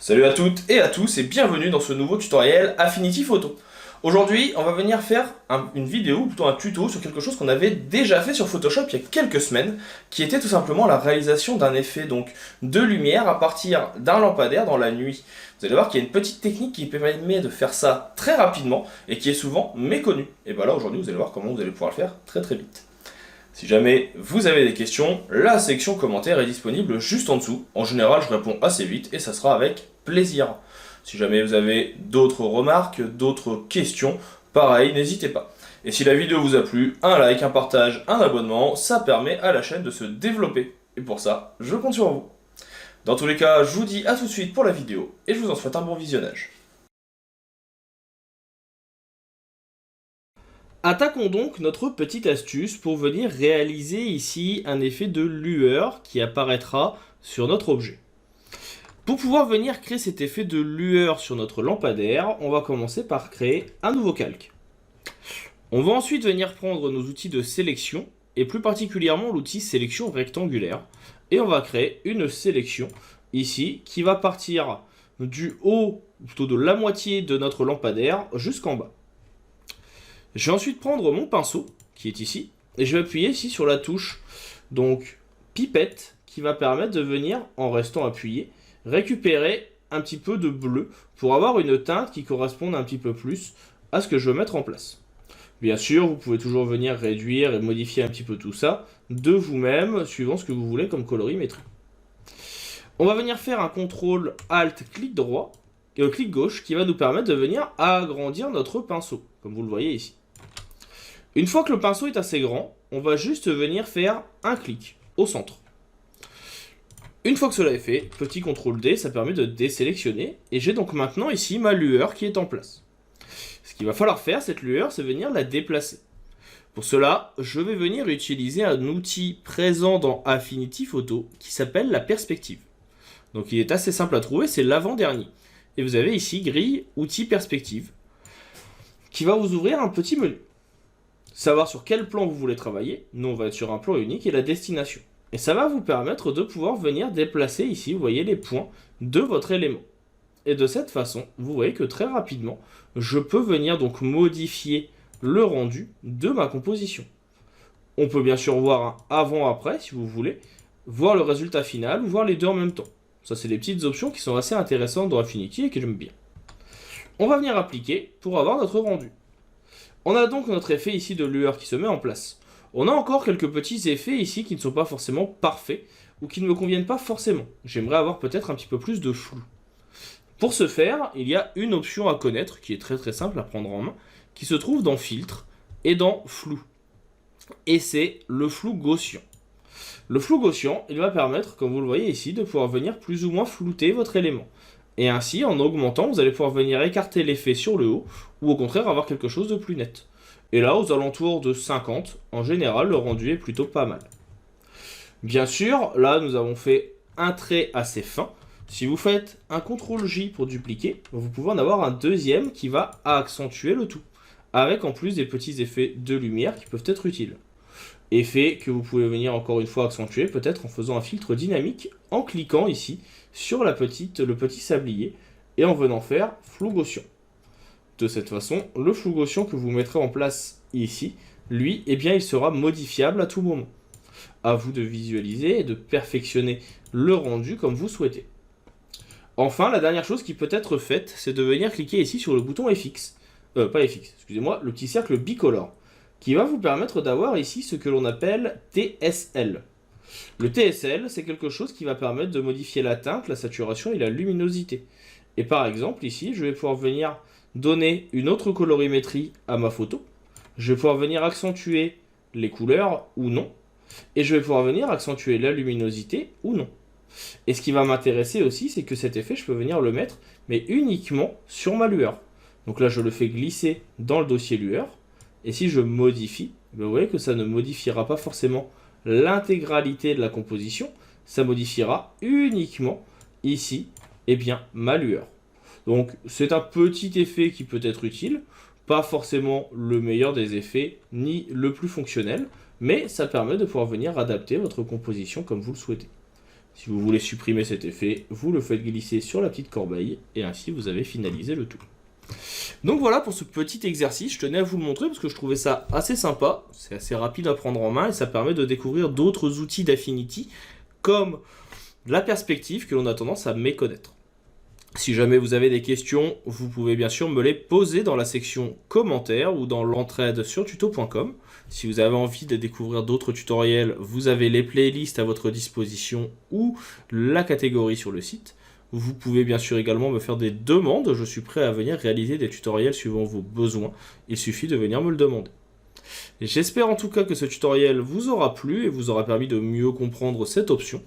Salut à toutes et à tous et bienvenue dans ce nouveau tutoriel Affinity Photo. Aujourd'hui, on va venir faire une vidéo, ou plutôt un tuto sur quelque chose qu'on avait déjà fait sur Photoshop il y a quelques semaines, qui était tout simplement la réalisation d'un effet donc de lumière à partir d'un lampadaire dans la nuit. Vous allez voir qu'il y a une petite technique qui permet de faire ça très rapidement et qui est souvent méconnue. Et bien là, aujourd'hui, vous allez voir comment vous allez pouvoir le faire très très vite. Si jamais vous avez des questions, la section commentaires est disponible juste en dessous. En général, je réponds assez vite et ça sera avec plaisir. Si jamais vous avez d'autres remarques, d'autres questions, pareil, n'hésitez pas. Et si la vidéo vous a plu, un like, un partage, un abonnement, ça permet à la chaîne de se développer. Et pour ça, je compte sur vous. Dans tous les cas, je vous dis à tout de suite pour la vidéo et je vous en souhaite un bon visionnage. Attaquons donc notre petite astuce pour venir réaliser ici un effet de lueur qui apparaîtra sur notre objet. Pour pouvoir venir créer cet effet de lueur sur notre lampadaire, on va commencer par créer un nouveau calque. On va ensuite venir prendre nos outils de sélection, et plus particulièrement l'outil sélection rectangulaire, et on va créer une sélection ici qui va partir du haut, ou plutôt de la moitié de notre lampadaire jusqu'en bas. Je vais ensuite prendre mon pinceau, qui est ici, et je vais appuyer ici sur la touche, donc pipette, qui va permettre de venir, en restant appuyé, récupérer un petit peu de bleu, pour avoir une teinte qui corresponde un petit peu plus à ce que je veux mettre en place. Bien sûr, vous pouvez toujours venir réduire et modifier un petit peu tout ça, de vous-même, suivant ce que vous voulez comme colorimétrie. On va venir faire un CTRL ALT clic droit, et clic gauche, qui va nous permettre de venir agrandir notre pinceau, comme vous le voyez ici. Une fois que le pinceau est assez grand, on va juste venir faire un clic au centre. Une fois que cela est fait, petit CTRL D, ça permet de désélectionner. Et j'ai donc maintenant ici ma lueur qui est en place. Ce qu'il va falloir faire, cette lueur, c'est venir la déplacer. Pour cela, je vais venir utiliser un outil présent dans Affinity Photo qui s'appelle la perspective. Donc il est assez simple à trouver, c'est l'avant-dernier. Et vous avez ici grille outils perspective qui va vous ouvrir un petit menu. Savoir sur quel plan vous voulez travailler, nous on va être sur un plan unique et la destination. Et ça va vous permettre de pouvoir venir déplacer ici, vous voyez les points de votre élément. Et de cette façon, vous voyez que très rapidement, je peux venir donc modifier le rendu de ma composition. On peut bien sûr voir un avant-après si vous voulez, voir le résultat final ou voir les deux en même temps. Ça c'est des petites options qui sont assez intéressantes dans Affinity et que j'aime bien. On va venir appliquer pour avoir notre rendu. On a donc notre effet ici de lueur qui se met en place. On a encore quelques petits effets ici qui ne sont pas forcément parfaits ou qui ne me conviennent pas forcément. J'aimerais avoir peut-être un petit peu plus de flou. Pour ce faire, il y a une option à connaître qui est très simple à prendre en main, qui se trouve dans Filtre et dans Flou. Et c'est le flou gaussien. Le flou gaussien, il va permettre, comme vous le voyez ici, de pouvoir venir plus ou moins flouter votre élément. Et ainsi, en augmentant, vous allez pouvoir venir écarter l'effet sur le haut, ou au contraire avoir quelque chose de plus net. Et là, aux alentours de 50, en général, le rendu est plutôt pas mal. Bien sûr, là, nous avons fait un trait assez fin. Si vous faites un CTRL-J pour dupliquer, vous pouvez en avoir un deuxième qui va accentuer le tout, avec en plus des petits effets de lumière qui peuvent être utiles. Effet que vous pouvez venir encore une fois accentuer, peut-être en faisant un filtre dynamique, en cliquant ici sur le petit sablier, et en venant faire flou gaussien. De cette façon, le flou gaussien que vous mettrez en place ici, lui, eh bien, il sera modifiable à tout moment. À vous de visualiser et de perfectionner le rendu comme vous souhaitez. Enfin, la dernière chose qui peut être faite, c'est de venir cliquer ici sur le bouton FX. Pas FX, excusez-moi, le petit cercle bicolore, qui va vous permettre d'avoir ici ce que l'on appelle TSL. Le TSL, c'est quelque chose qui va permettre de modifier la teinte, la saturation et la luminosité. Et par exemple, ici, je vais pouvoir venir donner une autre colorimétrie à ma photo. Je vais pouvoir venir accentuer les couleurs ou non. Et je vais pouvoir venir accentuer la luminosité ou non. Et ce qui va m'intéresser aussi, c'est que cet effet, je peux venir le mettre, mais uniquement sur ma lueur. Donc là, je le fais glisser dans le dossier lueur. Et si je modifie, vous voyez que ça ne modifiera pas forcément l'intégralité de la composition. Ça modifiera uniquement ici, eh bien, ma lueur. Donc c'est un petit effet qui peut être utile, pas forcément le meilleur des effets, ni le plus fonctionnel, mais ça permet de pouvoir venir adapter votre composition comme vous le souhaitez. Si vous voulez supprimer cet effet, vous le faites glisser sur la petite corbeille et ainsi vous avez finalisé le tout. Donc voilà pour ce petit exercice, je tenais à vous le montrer parce que je trouvais ça assez sympa, c'est assez rapide à prendre en main et ça permet de découvrir d'autres outils d'Affinity comme la perspective que l'on a tendance à méconnaître. Si jamais vous avez des questions, vous pouvez bien sûr me les poser dans la section commentaires ou dans l'entraide sur tuto.com. Si vous avez envie de découvrir d'autres tutoriels, vous avez les playlists à votre disposition ou la catégorie sur le site. Vous pouvez bien sûr également me faire des demandes, je suis prêt à venir réaliser des tutoriels suivant vos besoins, il suffit de venir me le demander. J'espère en tout cas que ce tutoriel vous aura plu et vous aura permis de mieux comprendre cette option.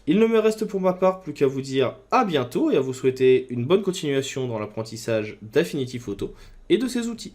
Il ne me reste pour ma part plus qu'à vous dire à bientôt et à vous souhaiter une bonne continuation dans l'apprentissage d'Affinity Photo et de ses outils.